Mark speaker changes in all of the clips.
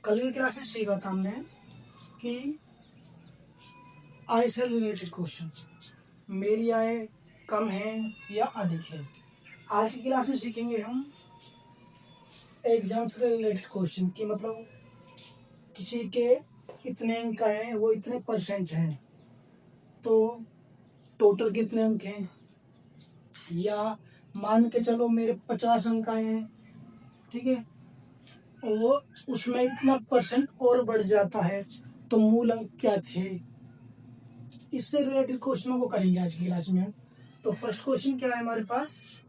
Speaker 1: कल की क्लास में सीखा था हमने कि आय से रिलेटेड क्वेश्चन, मेरी आय कम है या अधिक है। आज की क्लास में सीखेंगे हम एग्जाम से रिलेटेड क्वेश्चन की, मतलब किसी के इतने अंक आए हैं, वो इतने परसेंट हैं, तो टोटल कितने अंक हैं, या मान के चलो मेरे 50 अंक आए हैं, ठीक है, वो उसमें इतना परसेंट और बढ़ जाता है, तो मूल अंक क्या थे। इससे रिलेटेड क्वेश्चनों को करेंगे आज की क्लास में। तो फर्स्ट क्वेश्चन क्या है हमारे पास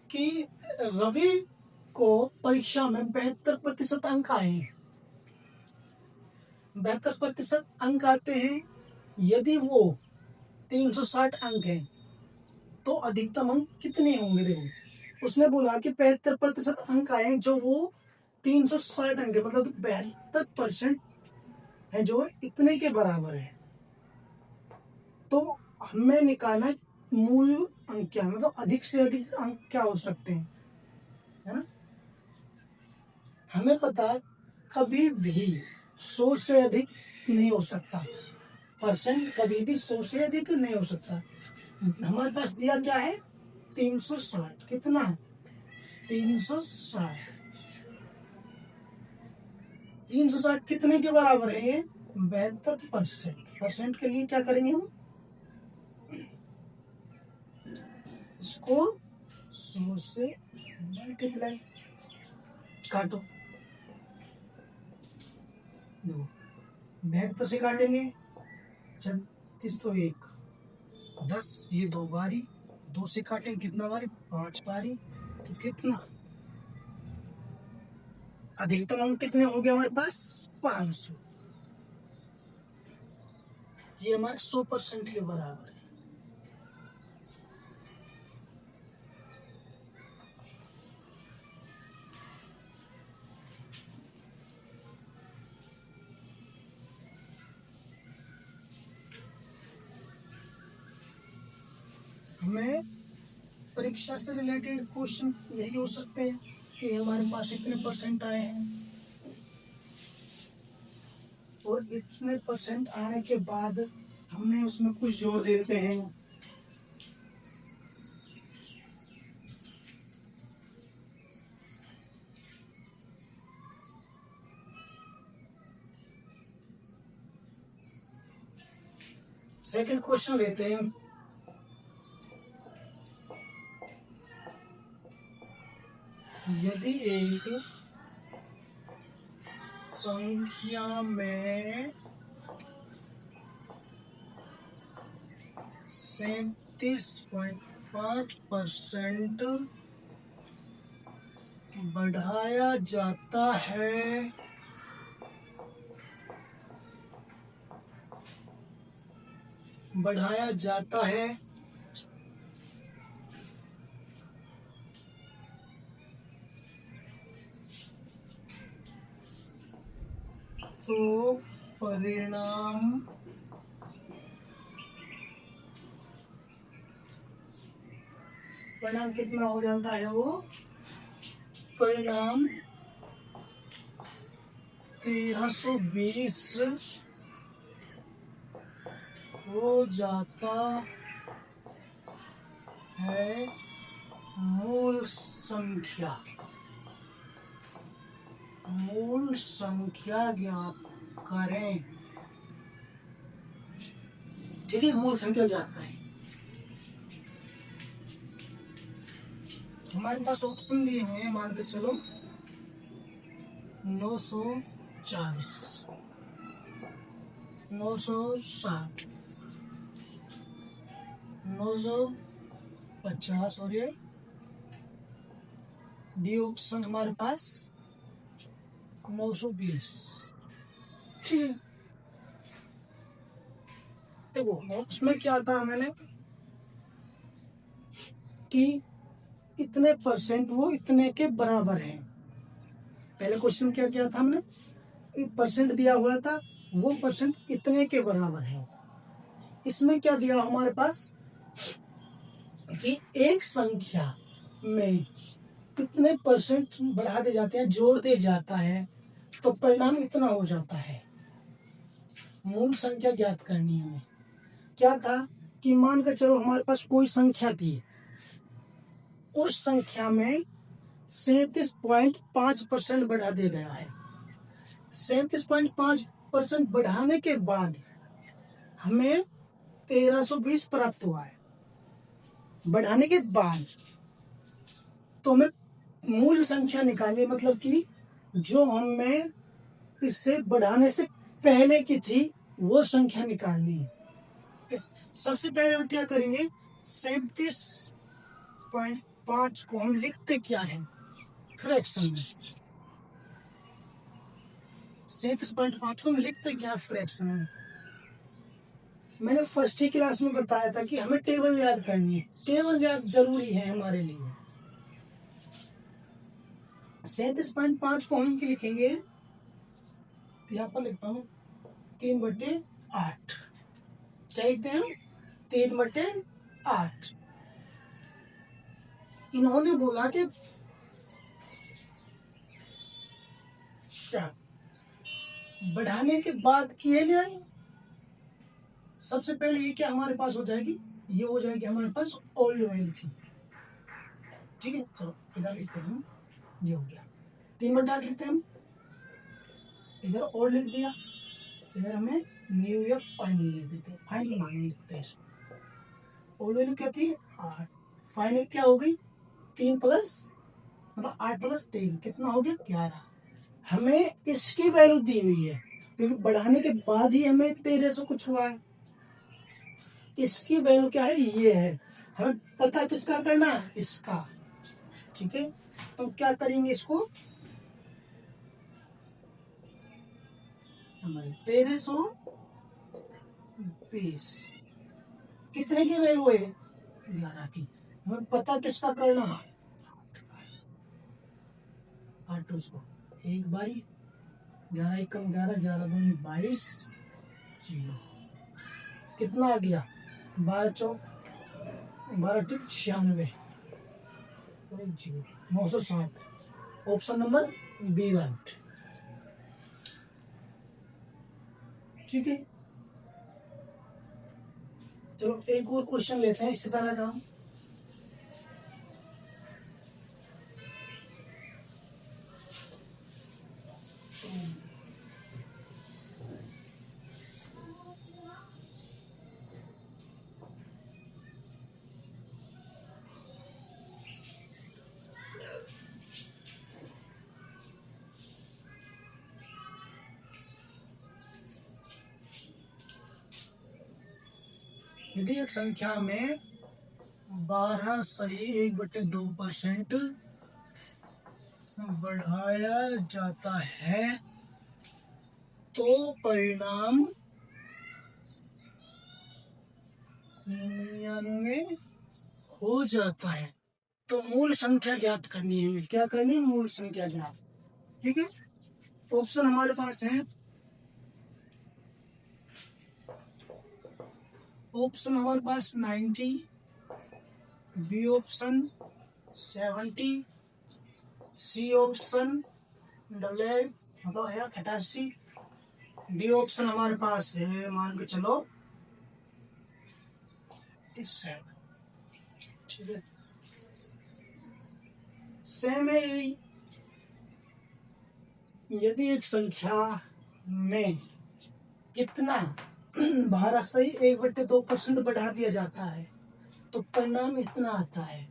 Speaker 1: कि रवि को परीक्षा में 72% अंक आए हैं। 72% अंक आते हैं, यदि वो 360 अंक है तो अधिकतम अंक कितने होंगे। देखो उसने बोला कि 72% अंक आए हैं, जो वो 360 अंक है, मतलब 72% है जो इतने के बराबर है। तो हमें निकालना मूल अंक क्या, मतलब अधिक से अधिक अंक क्या हो सकते हैं, है ना। हमें पता है कभी भी 100 से अधिक नहीं हो सकता, परसेंट कभी भी 100 से अधिक नहीं हो सकता। हमारे पास दिया क्या है 360, कितना 360, 360 कितने के बराबर है ये 72%। परसेंट के लिए क्या करेंगे हम, इसको 100 से मल्टीप्लाई, काटो, देखो 72 से काटेंगे 36 तो 1 10, ये 2 बारी, 2 से काटेंगे कितना बारी 5 बारी, तो कितना अधिकतम अंक कितने हो गए हमारे पास 500। ये हमारे 100% के बराबर है। हमें परीक्षा से रिलेटेड क्वेश्चन यही हो सकते हैं कि हमारे पास इतने परसेंट आए हैं, और इतने परसेंट आने के बाद हमने उसमें कुछ जोड़ देते हैं। सेकंड क्वेश्चन लेते हैं। यदि एक संख्या में 37.5% बढ़ाया जाता है, तो परिणाम कितना हो जाता है, वो परिणाम 1320 हो जाता है। मूल संख्या ज्ञात करें। ठीक है, मूल संख्या ज्ञात करें। हमारे पास ऑप्शन दिए हुए हैं, मान के चलो 940, 960, 950, और ये डी ऑप्शन हमारे पास 920। ठीक है, देखो उसमें क्या था मैंने कि इतने परसेंट वो इतने के बराबर है। पहले क्वेश्चन क्या किया था हमने, एक परसेंट दिया हुआ था, वो परसेंट इतने के बराबर है। इसमें क्या दिया हमारे पास कि एक संख्या में कितने परसेंट बढ़ा दे जाते हैं, जोड़ दे जाता है, तो परिणाम इतना हो जाता है। मूल संख्या ज्ञात करनी है हमें। क्या था कि मान कर चलो हमारे पास कोई संख्या थी, उस संख्या में 37.5% बढ़ा दिया गया है। 37.5% बढ़ाने के बाद हमें 1320 प्राप्त हुआ है। बढ़ाने के बाद तो हमें मूल संख्या निकालिए, मतलब कि जो हमें इससे बढ़ाने से पहले की थी वो संख्या निकालनी है। सबसे पहले हम क्या करेंगे, 37.5 को हम लिखते क्या है फ्रैक्शन में। 37.5 को हम लिखते क्या फ्रैक्शन में। मैंने फर्स्ट ही क्लास में बताया था कि हमें टेबल याद करनी है। टेबल याद जरूरी है हमारे लिए। 37.5 को हम लिखेंगे, तो यहाँ पर लिखता हूँ 3/8। क्या लिखते हैं हम, 3/8। इन्होंने बोला कि बढ़ाने के बाद किए जाए। सबसे पहले ये क्या हमारे पास हो जाएगी, ये हो जाएगी हमारे पास ओल्ड वैल्यू थी। ठीक है, चलो इधर लिखते हैं, ये हो गया 3/8 लिखते हैं हम। इधर ओल्ड लिख दिया, इधर हमें न्यू या फाइनल लिख देते हैं। फाइनल मान लिखते हैं इसको। ओल्ड वैल्यू क्या थी 8, फाइनल क्या हो गई 3 प्लस मतलब 8 प्लस 3 कितना हो गया 11। हमें इसकी वैल्यू दी हुई है क्योंकि बढ़ाने के बाद ही हमें 1300 कुछ हुआ है। इसकी वैल्यू क्या है, ये है। हमें पता किसका करना है, इसका। ठीक है, तो क्या करेंगे इसको, हमारे 1320 कितने की वैल्यू है 11 की। हमें पता किसका करना है, काटो उसको एक बारी, 11 एकम 11, 11 दूनी 22, 0 कितना आ गया 12 चौक 12 टिक 96, 960। Option number B right. ठीक है, चलो एक और क्वेश्चन लेते हैं इसी तरह का। यदि एक संख्या में 12.1/2% बढ़ाया जाता है तो परिणाम 99 हो जाता है। तो मूल संख्या ज्ञात करनी है। क्या करनी है, मूल संख्या ज्ञात। ठीक है, ऑप्शन हमारे पास है, ऑप्शन हमारे पास 90, बी ऑप्शन 70, सी ऑप्शन 88 मतलब है 88, डी ऑप्शन हमारे पास है मान के चलो 7। ठीक है, सेम है यही। यदि एक संख्या में कितना 12.1/2% बढ़ा दिया जाता है तो परिणाम इतना आता है।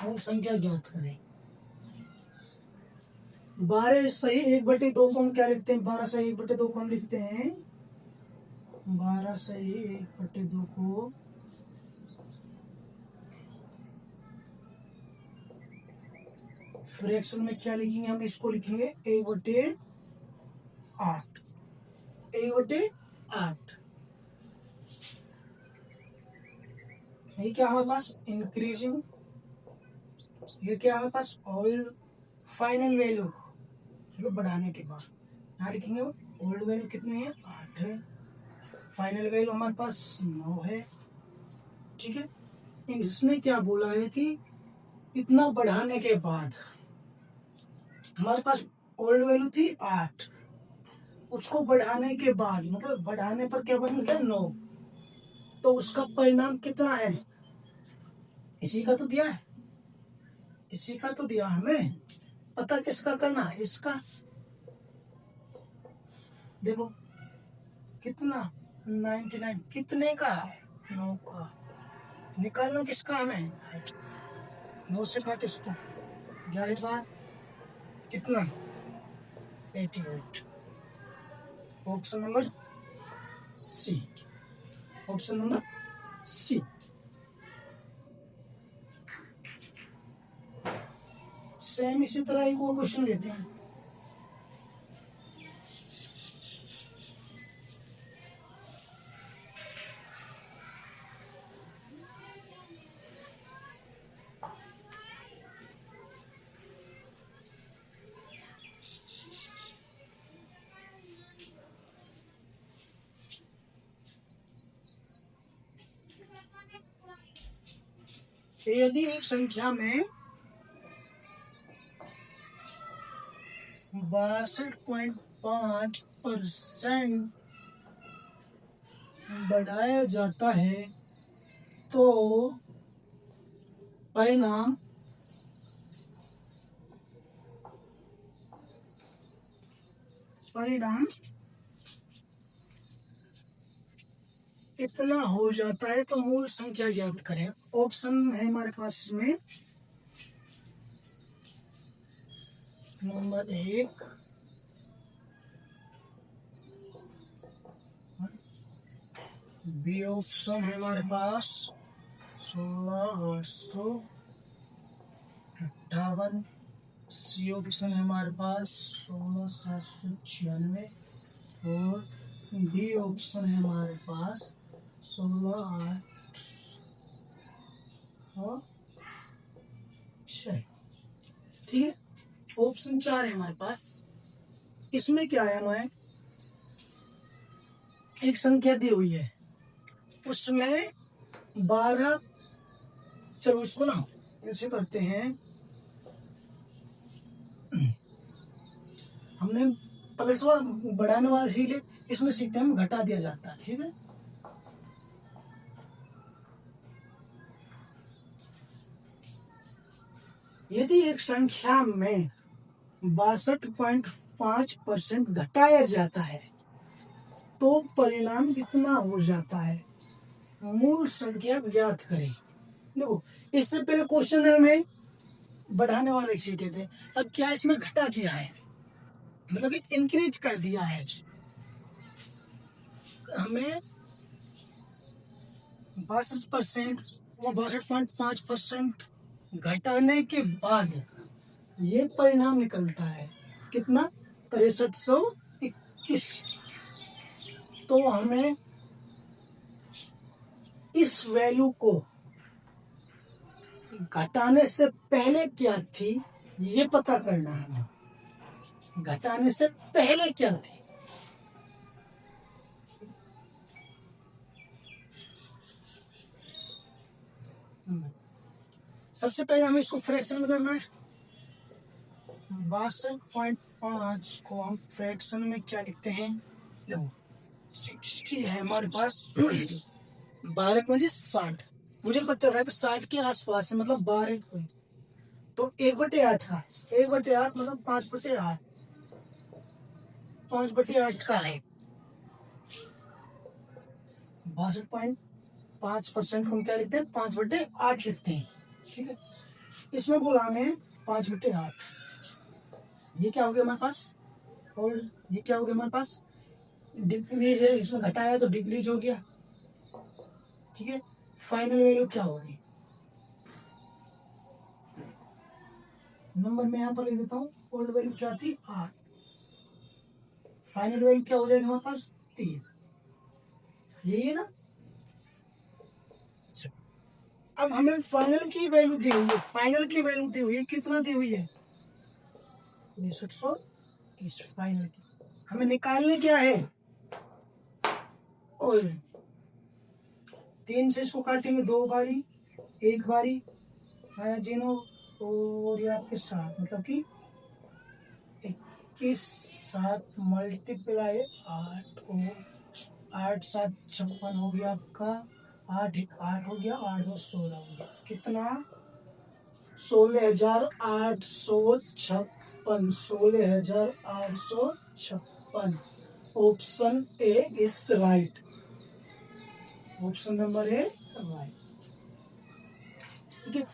Speaker 1: वो संख्या ज्ञात करें। 12.1/2 को हम क्या लिखते हैं, 12.1/2 को हम लिखते हैं 12.1/2 को फ्रैक्शन में क्या लिखेंगे, हम इसको लिखेंगे 1/8। 1/8 ये क्या हमारे पास इंक्रीजिंग, ये क्या हमारे पास ओल्ड फाइनल वैल्यू तो बढ़ाने के बाद यहाँ लिखेंगे ओल्ड वैल्यू कितनी है 8 है, फाइनल वैल्यू हमारे पास 9 है। ठीक है, इसने क्या बोला है कि इतना बढ़ाने के बाद हमारे पास ओल्ड वैल्यू थी 8, उसको बढ़ाने के बाद मतलब बढ़ाने पर क्या बन गया 9, तो उसका परिणाम कितना है, इसी का तो दिया है, इसी का तो दिया हमें, पता किसका करना है, इसका। देखो कितना 99 कितने का, 9 का, निकालना किसका हमें, 9 से काट इसको, 11 बार कितना 88। Option number C, option number C. Same इसी तरह एक और क्वेश्चन लेते हैं। यदि एक संख्या में 62.5% बढ़ाया जाता है तो परिणाम इतना हो जाता है, तो मूल संख्या ज्ञात करें। ऑप्शन है हमारे पास इसमें, नंबर 1 बी, ऑप्शन है हमारे पास 16,858, सी ऑप्शन है हमारे पास 16,796 और डी ऑप्शन है हमारे पास 16,806। ठीक है, ऑप्शन 4 है हमारे पास। इसमें क्या है, हमें एक संख्या दी हुई है, उसमें 12, चलो इसको ना ऐसे करते हैं, हमने प्लस बढ़ाने वाला इसीलिए इसमें सीखते हैं, घटा दिया जाता है। ठीक है, यदि एक संख्या में 62.5% घटाया जाता है तो परिणाम कितना हो जाता है, मूल संख्या ज्ञात करें। देखो इससे पहले क्वेश्चन में हमें बढ़ाने वाले सीखे थे, अब क्या इसमें घटा दिया है, मतलब कि इंक्रीज कर दिया है। हमें 62% वो 62.5% घटाने के बाद ये परिणाम निकलता है कितना, 6321। तो हमें इस वैल्यू को घटाने से पहले क्या थी ये पता करना है, घटाने से पहले क्या थी। सबसे पहले हमें इसको फ्रैक्शन में करना है, 62.5 को हम फ्रैक्शन में क्या लिखते हैं, देखो 60 है हमारे पास, 12 मुझे 60, मुझे पता रहा है कि 60 के आसपास है, मतलब 12 तो 1/8 का, 1/8 मतलब 5/8, 5/8 का है। 62.5% हम क्या लिखते हैं, 5/8 लिखते हैं। ठीक है, इसमें बोला हमें 5/8, ये क्या हो गया हमारे पास, और ये क्या हो गया हमारे पास, डिक्रीज है, इसमें घटाया तो डिक्रीज हो गया। ठीक है, फाइनल वैल्यू क्या होगी, नंबर में यहाँ पर लिख देता हूँ, ओल्ड वैल्यू क्या थी 8, फाइनल वैल्यू क्या हो जाएगी हमारे पास 3, यही है ना। अब हमें फाइनल की वैल्यू दी हुई है, फाइनल की वैल्यू दी हुई है, कितना दी हुई है 6320, फाइनल की हमें निकालने क्या है, और 3 से इसको काटेंगे 2 बारी, 1 बारी आया जीनो, और ये आपके 7, मतलब कि के साथ मल्टीप्लाई 8 को 8 7 56 हो गया आपका, 8 1 8 हो गया, 8 2 16 हो गया, कितना 16,856, 16,856। Option A is right, option number A right. ठीक है,